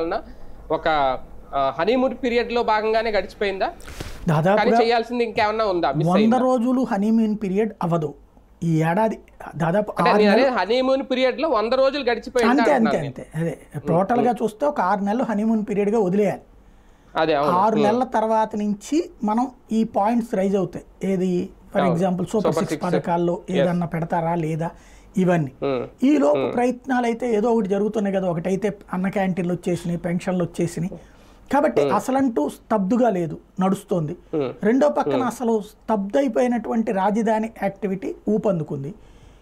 పరిపాలన ఒక honeymoon period లో భాగంగానే గడిచిపోయిందా? దాదాపు చేయాల్సింది ఇంకేమన్నా ఉందా? 100 రోజులు హనీమూన్ పీరియడ్ అవ్వదు ఈ ఏడాది. దాదాపు హనీమూన్ పీరియడ్ లో 100 రోజులు గడిచిపోయింది. అంతే అంతే అంతే అదే టోటల్ గా చూస్తే ఒక 6 నెలలు హనీమూన్ పీరియడ్ గా వదిలేయాలి. 6 నెలల తర్వాత నుంచి మనం ఈ పాయింట్స్ రైజ్ అవుతాయి. ఏది ఫర్ ఎగ్జాంపుల్ సూపర్ 6 పథకాల్లో ఏదన్నా పెడతారా లేదా ఇవన్నీ. ఈ లోపు ప్రయత్నాలు అయితే ఏదో ఒకటి జరుగుతున్నాయి కదా. ఒకటైతే అన్న క్యాంటీన్లు వచ్చేసినాయి, పెన్షన్లు వచ్చేసినాయి. కాబట్టి అసలంటూ స్తబ్దుగా లేదు, నడుస్తోంది. రెండో పక్కన అసలు స్తబ్దైపోయినటువంటి రాజధాని యాక్టివిటీ ఊపందుకుంది.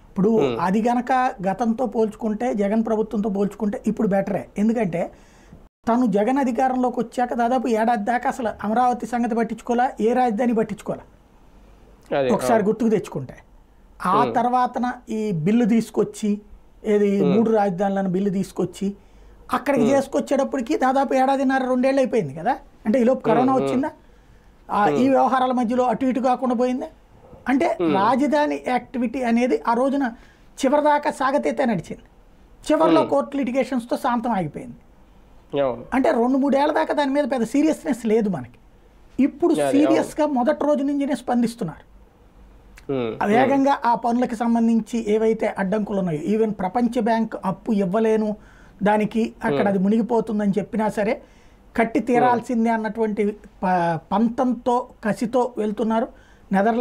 ఇప్పుడు అది గనక గతంతో పోల్చుకుంటే, జగన్ ప్రభుత్వంతో పోల్చుకుంటే ఇప్పుడు బెటరే. ఎందుకంటే తను జగన్ అధికారంలోకి వచ్చాక దాదాపు ఏడాది దాకా అసలు అమరావతి సంగతి పట్టించుకోవాలా, ఏ రాజధాని పట్టించుకోవాలా ఒకసారి గుర్తుకు తెచ్చుకుంటే. ఆ తర్వాతన ఈ బిల్లు తీసుకొచ్చి ఏది 3 రాజధానులను బిల్లు తీసుకొచ్చి అక్కడికి చేసుకొచ్చేటప్పటికి దాదాపు 1.5-2 ఏళ్ళు అయిపోయింది కదా. అంటే ఈలోపు కరోనా వచ్చిందా, ఈ వ్యవహారాల మధ్యలో అటు ఇటు కాకుండా పోయింది. అంటే రాజధాని యాక్టివిటీ అనేది ఆ రోజున చివరిదాకా సాగతీతే నడిచింది. చివరిలో కోర్టు లిటిగేషన్స్తో శాంతం ఆగిపోయింది. అంటే 2-3 ఏళ్ల దాకా దాని మీద పెద్ద సీరియస్నెస్ లేదు మనకి. ఇప్పుడు సీరియస్గా మొదటి రోజు నుంచినే స్పందిస్తున్నారు. వేగంగా ఆ పనులకు సంబంధించి ఏవైతే అడ్డంకులు ఉన్నాయో, ఈవెన్ ప్రపంచ బ్యాంక్ అప్పు ఇవ్వలేను, దానికి అక్కడ అది మునిగిపోతుందని చెప్పినా సరే కట్టి తీరాల్సిందే అన్నటువంటి పంతంతో కసితో వెళ్తున్నారు. నెదర్లాండ్స్